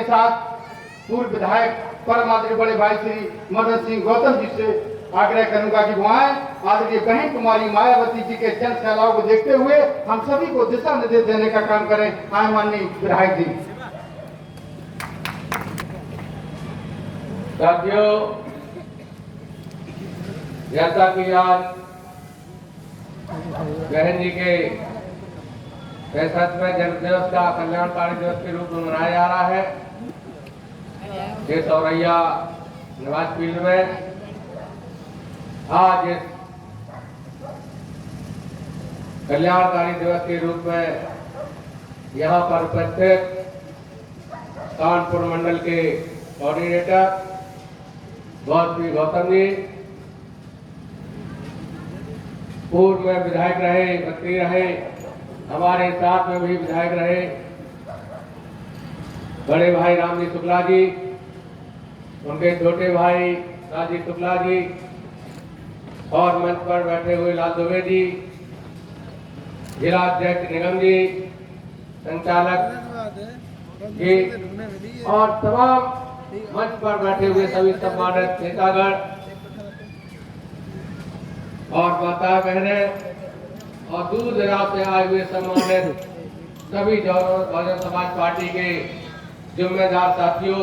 के साथ पूर्व विधायक परम आदरणीय बड़े भाई श्री मदन सिंह गौतम जी से आग्रह करूंगा कि वो आए। आदरणीय बहन कुमारी मायावती जी के जन सैलाव को देखते हुए हम सभी को दिशा निर्देश देने का काम करें। आए माननीय विधायक जी। साथियों, जैसा कि आज बहन जी के 65वें जन्म दिवस का कल्याणकारी दिवस के रूप में मनाया जा रहा है, ये सौरैया निवास फील्ड में आज इस कल्याणकारी दिवस के रूप में यहाँ पर उपस्थित कानपुर मंडल के कोऑर्डिनेटर गौतम जी, पूर्व में विधायक रहे, मंत्री रहे, हमारे साथ में भी विधायक रहे बड़े भाई रामजी शुक्ला जी, उनके छोटे भाई राजीव शुक्ला जी और मंच पर बैठे हुए लाल दुबे जी, जिला अध्यक्ष निगम जी, संचालक जी और तमाम मंच पर बैठे हुए सभी सम्मानित नेतागण और माता बहनें और दूर दराज से आए हुए सम्मानित सभी बहुजन समाज पार्टी के जिम्मेदार साथियों,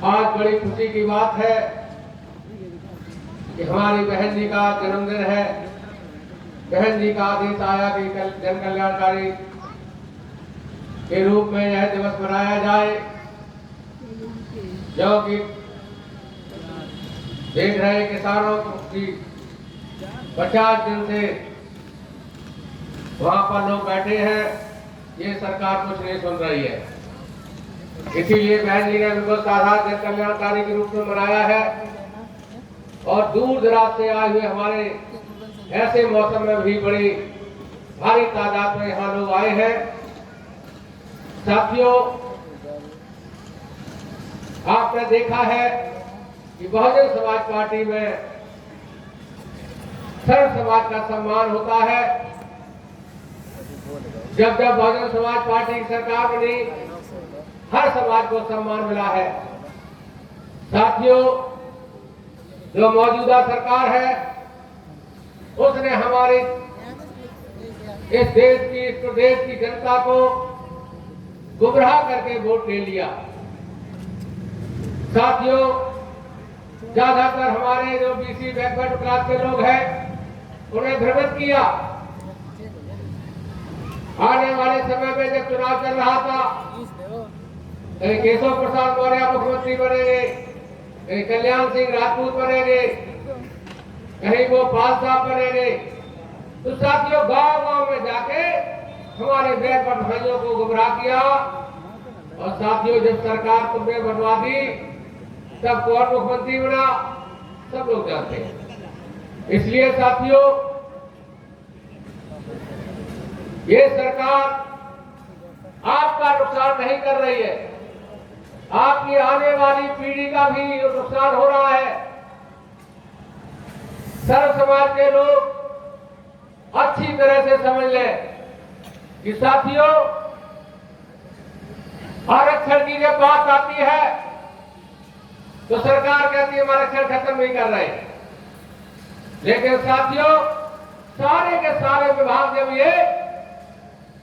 आज बड़ी खुशी की बात है कि हमारी बहन जी का जन्मदिन है। बहन जी का आदेश आया कि जन कल्याणकारी के रूप में यह दिवस मनाया जाए, जो कि देख रहे किसानों की 50 दिन से वहां पर लोग बैठे हैं, ये सरकार कुछ नहीं सुन रही है। इसीलिए बहन जी ने उनको साधारण जन कल्याणकारी के रूप में मनाया है और दूर दराज से आए हुए हमारे ऐसे मौसम में भी बड़ी भारी तादाद में यहाँ लोग आए हैं। साथियों, आपने देखा है कि बहुजन समाज पार्टी में सर्व समाज का सम्मान होता है। जब जब बहुजन समाज पार्टी की सरकार बनी, हर समाज को सम्मान मिला है। साथियों, जो मौजूदा सरकार है उसने हमारी इस देश की, इस प्रदेश की जनता को गुमराह करके वोट ले लिया। साथियों, ज्यादातर हमारे जो बीसी बैकवर्ड क्लास के लोग हैं उन्हें भ्रमित किया। आने वाले समय में जब चुनाव चल रहा था, कहीं केशव प्रसाद मौर्य मुख्यमंत्री बनेंगे, कहीं कल्याण सिंह राजपूत बनेंगे, कहीं वो पाल साहब बनेंगे। तो साथियों, गांव गांव में जाके हमारे बैकवर्ड भाइयों को गुमराह किया। और साथियों, जब सरकार तुमने बनवा दी तब कौन मुख्यमंत्री बना सब लोग जानते हैं। इसलिए साथियों, ये सरकार आपका नुकसान नहीं कर रही है, आपकी आने वाली पीढ़ी का भी नुकसान हो रहा है। सर्व समाज के लोग अच्छी तरह से समझ लें कि साथियों, आरक्षण की जब बात आती है तो सरकार कहती है हम आरक्षण खत्म नहीं कर रहे, लेकिन साथियों, सारे के सारे विभाग जब ये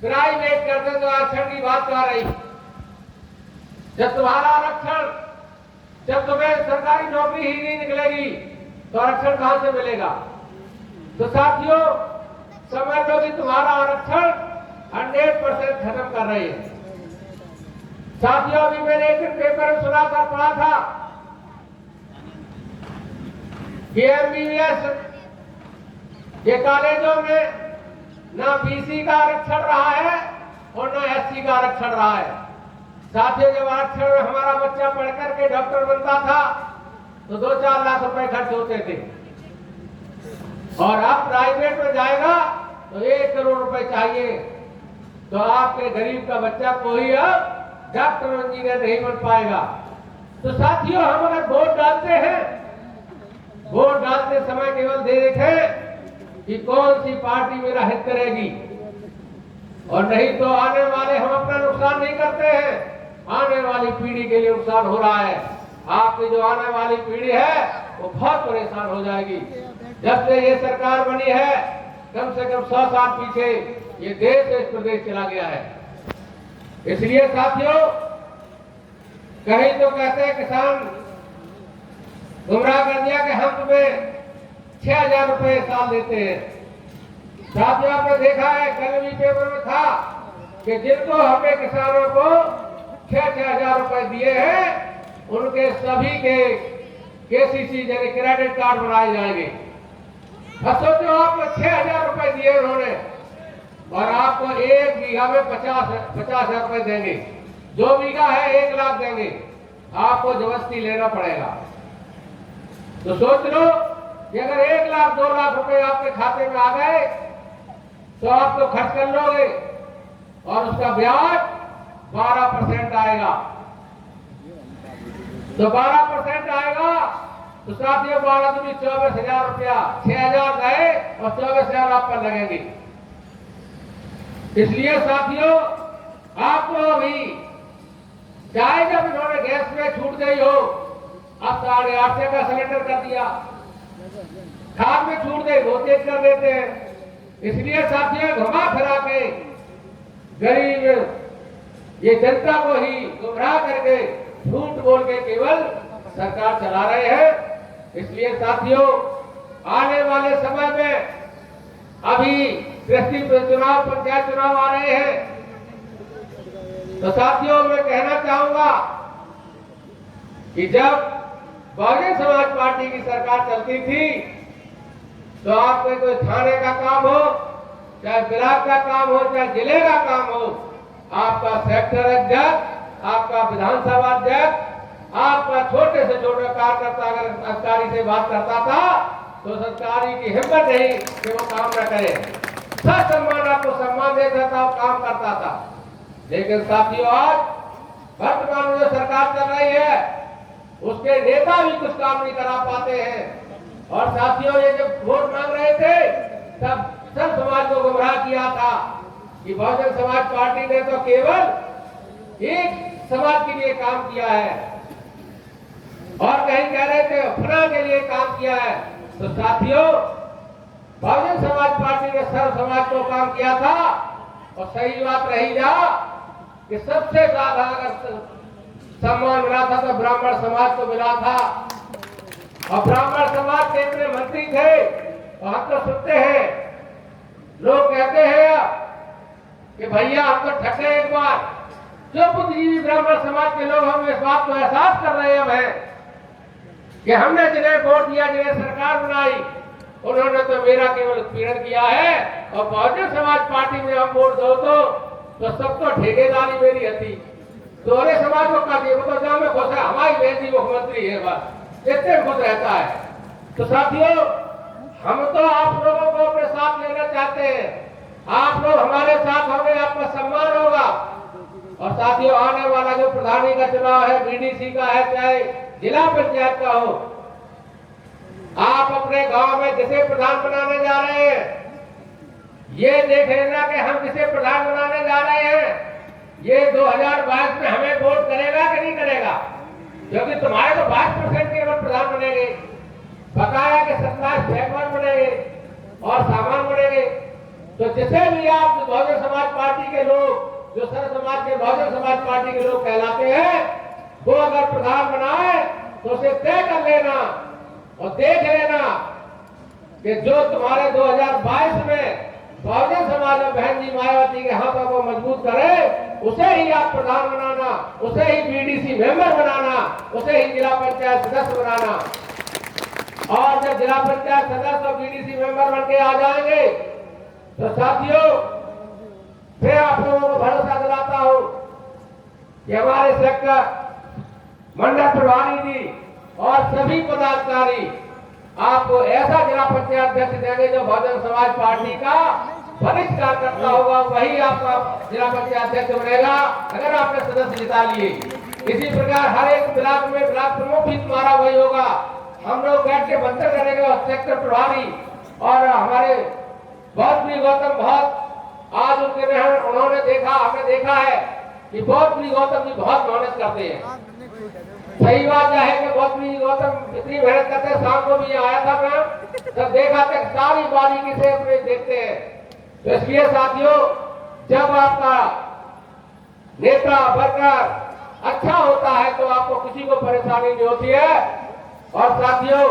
प्राइवेट करते तो आरक्षण की बात कर रही। जब तुम्हारा आरक्षण, जब तुम्हें सरकारी नौकरी ही नहीं निकलेगी तो आरक्षण कहां से मिलेगा? तो साथियों, समझ लो कि तुम्हारा आरक्षण 100% खत्म कर रही है। साथियों, अभी मैंने एक पेपर में सुना था, पढ़ा था कि MBBS ये कॉलेजों में ना BC का आरक्षण रहा है और ना SC का आरक्षण रहा है। साथियों, जब आरक्षण में हमारा बच्चा पढ़ करके डॉक्टर बनता था तो 2-4 लाख रुपए खर्च होते थे, और अब प्राइवेट में जाएगा तो 1 करोड़ रुपए चाहिए। तो आपके गरीब का बच्चा कोई अब डॉक्टर इंजीनियर नहीं बन पाएगा। तो साथियों, हम अगर वोट डालते हैं, वोट डालते समय केवल देखें कि कौन सी पार्टी मेरा हित करेगी और नहीं तो आने वाले हम अपना नुकसान नहीं करते हैं, आने वाली पीढ़ी के लिए नुकसान हो रहा है। आपकी जो आने वाली पीढ़ी है वो बहुत परेशान हो जाएगी। जब से ये सरकार बनी है कम से कम 100 साल पीछे ये देश इस प्रदेश चला गया है। इसलिए साथियों, कहीं तो कहते हैं किसान गुमराह कर दिया कि हम तुम्हें 6000 रुपए साल देते हैं। साथियों, आपने देखा है कल भी पेपर में था कि जिनको हमने किसानों को 6,000 रुपए दिए हैं उनके सभी के केसीसी यानी क्रेडिट कार्ड बनाए जाएंगे। अब सोचो, आपको 6,000 रुपए दिए उन्होंने और आपको 1 बीघा में 50,000 रुपए देंगे। 2 बीघा है 1 लाख देंगे, आपको जबरदस्ती लेना पड़ेगा। तो सोच लो कि अगर 1 लाख 2 लाख रुपए आपके खाते में आ गए तो आप तो खर्च कर लोगे और उसका ब्याज 12% आएगा। तो 12% आएगा तो साथियों 12 दूनी 24,000 रुपया, 6,000 गए और 24,000 आप पर लगेंगे। इसलिए साथियों, आपको अभी चाहे जब इन्होंने गैस में छूट गई हो, अब 850 का सिलेंडर कर दिया, खाद में छूट गई वो तेज कर देते हैं। इसलिए साथियों, घुमा फिरा के गरीब ये जनता को ही गुमराह करके झूठ बोल के केवल सरकार चला रहे हैं। इसलिए साथियों, आने वाले समय में अभी कृषि चुनाव, पंचायत चुनाव आ रहे हैं, तो साथियों मैं कहना चाहूंगा कि जब बहुजन समाज पार्टी की सरकार चलती थी तो आपके कोई थाने का काम हो, चाहे ब्लॉक का काम हो, चाहे जिले का काम हो, आपका सेक्टर अध्यक्ष, आपका विधानसभा अध्यक्ष, आपका छोटे से छोटे कार्यकर्ता अगर अधिकारी से बात करता था तो सरकारी की हिम्मत नहीं कि वो काम न करे। सम्मान आपको सम्मान देता था और काम करता था। लेकिन साथियों, आज वर्तमान में जो सरकार चल रही है उसके नेता भी कुछ काम नहीं करा पाते हैं। और साथियों, ये जब वोट मांग रहे थे तब सब समाज को गुमराह किया था कि बहुजन समाज पार्टी ने तो केवल एक समाज के लिए काम किया है और कहीं कह रहे थे फला के लिए काम किया है। तो साथियों, बहुजन समाज पार्टी ने सर्व समाज को काम किया था। और सही बात रही जा कि सबसे ज्यादा अगर सम्मान मिला था तो ब्राह्मण समाज को मिला था। और ब्राह्मण समाज के इतने मंत्री थे और हम तो सुनते हैं, लोग कहते हैं कि भैया हम तो ठगे एक बार। जो बुद्धिजीवी ब्राह्मण समाज के लोग हम इस बात को एहसास कर रहे हैं कि हमने जिन्हें वोट दिया, जिन्हें सरकार बनाई, उन्होंने तो मेरा केवल उत्पीड़न किया है। और बहुजन समाज पार्टी में हम वोट दो तो सबको ठेकेदारी मेरी हती, दोहरे समाज को कर दिए, वो तो जहाँ में खुश है, हमारी बेटी मुख्यमंत्री है, बस इतने खुश रहता है। तो साथियों, हम तो आप लोगों को अपने साथ लेना चाहते हैं। आप लोग हमारे साथ होंगे, आपका सम्मान होगा। और साथियों, आने वाला जो प्रधानी का चुनाव है, बीडीसी का है, चाहे जिला पंचायत का हो, आप अपने गांव में जिसे प्रधान बनाने जा रहे हैं ये देख लेना कि हम जिसे प्रधान बनाने जा रहे हैं ये 2022 में हमें वोट करेगा कि नहीं करेगा। क्योंकि तुम्हारे तो 22% केवल प्रधान बनेंगे, बताया कि 27 मेहमान बनेंगे और सामान बनेंगे। तो जिसे भी आप बहुजन समाज पार्टी के लोग, जो सर्व समाज के बहुजन समाज पार्टी के लोग कहलाते हैं, वो अगर प्रधान बनाए तो उसे तय कर लेना और देख लेना कि जो तुम्हारे 2022 में बहुजन समाज और बहन जी मायावती के हाथों को मजबूत करे, उसे ही आप प्रधान बनाना, उसे ही बीडीसी मेंबर बनाना, उसे ही जिला पंचायत सदस्य बनाना। और जब जिला पंचायत सदस्य और बीडीसी मेंबर बन के आ जाएंगे तो साथियों, फिर आप लोगों को भरोसा दिलाता हूं कि हमारे सेक्टर मंडल प्रभारी जी और सभी पदाधिकारी आपको ऐसा जिला पंचायत अध्यक्ष देंगे जो बहुजन समाज पार्टी का वरिष्ठ कार्यकर्ता होगा, वही आपका जिला पंचायत अध्यक्ष बनेगा अगर आपने सदस्य जिता लिए। इसी प्रकार हर एक ब्लॉक में ब्लॉक प्रमुख भी तुम्हारा वही होगा। हम लोग बैठ के मंत्र करेंगे और सेक्टर प्रभारी और हमारे बहुत भी गौतम बहुत आज उन्होंने देखा, हमने देखा है कि गौतम जी बहुत मेहनत करते हैं। सही बात है कि गौतम इतनी मेहनत करते हैं। शाम को भी आया था मैं, तब देखा तक सारी बारीकी से अपने देखते हैं। तो इसलिए साथियों, जब आपका नेता वर्कर अच्छा होता है तो आपको किसी को परेशानी नहीं होती है। और साथियों,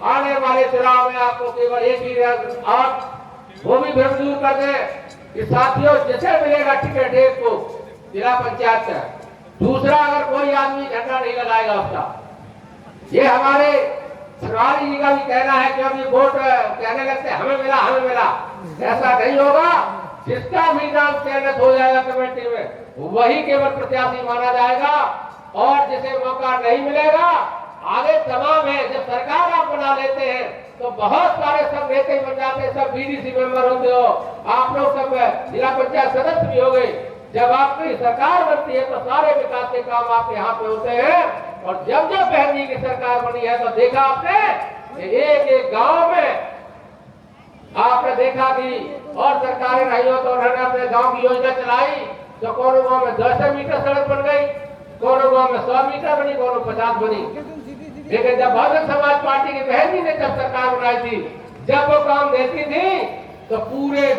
आने वाले चुनाव में आपको केवल एक ही आप वो भी भ्रम दूर कर दें कि साथियों, जैसे मिलेगा टिकट एक को जिला पंचायत का, दूसरा अगर कोई आदमी झंडा नहीं लगाएगा उसका। ये हमारे सरकारी जी का भी कहना है कि अब ये वोट कहने लगते हमें मिला हमें मिला, ऐसा नहीं होगा। जिसका भी नाम चयनित हो जाएगा कमेटी में, वही केवल प्रत्याशी माना जाएगा। और जिसे मौका नहीं मिलेगा, आगे तमाम है। जब सरकार आप बना लेते हैं तो बहुत सारे सब नेता बन जाते हैं, सब बीडीसी मेंबर होते हो, आप लोग सब जिला पंचायत सदस्य भी हो गए। जब आपकी सरकार बनती है तो सारे विकास के काम आपके यहाँ पे होते हैं। और जब बहन जी की सरकार बनी है तो देखा आपने एक एक गांव में आपने देखा कि और सरकारें रही हो तो उन्होंने अपने गांव की योजना चलाई। तो कोनो गांव में 200 मीटर सड़क बन गई, कोनो गांव में 100 मीटर बनी, कोनो 50 बनी। लेकिन जब बहुजन समाज पार्टी की बहन जी ने जब सरकार बनाई थी, जब वो काम देती थी तो पूरे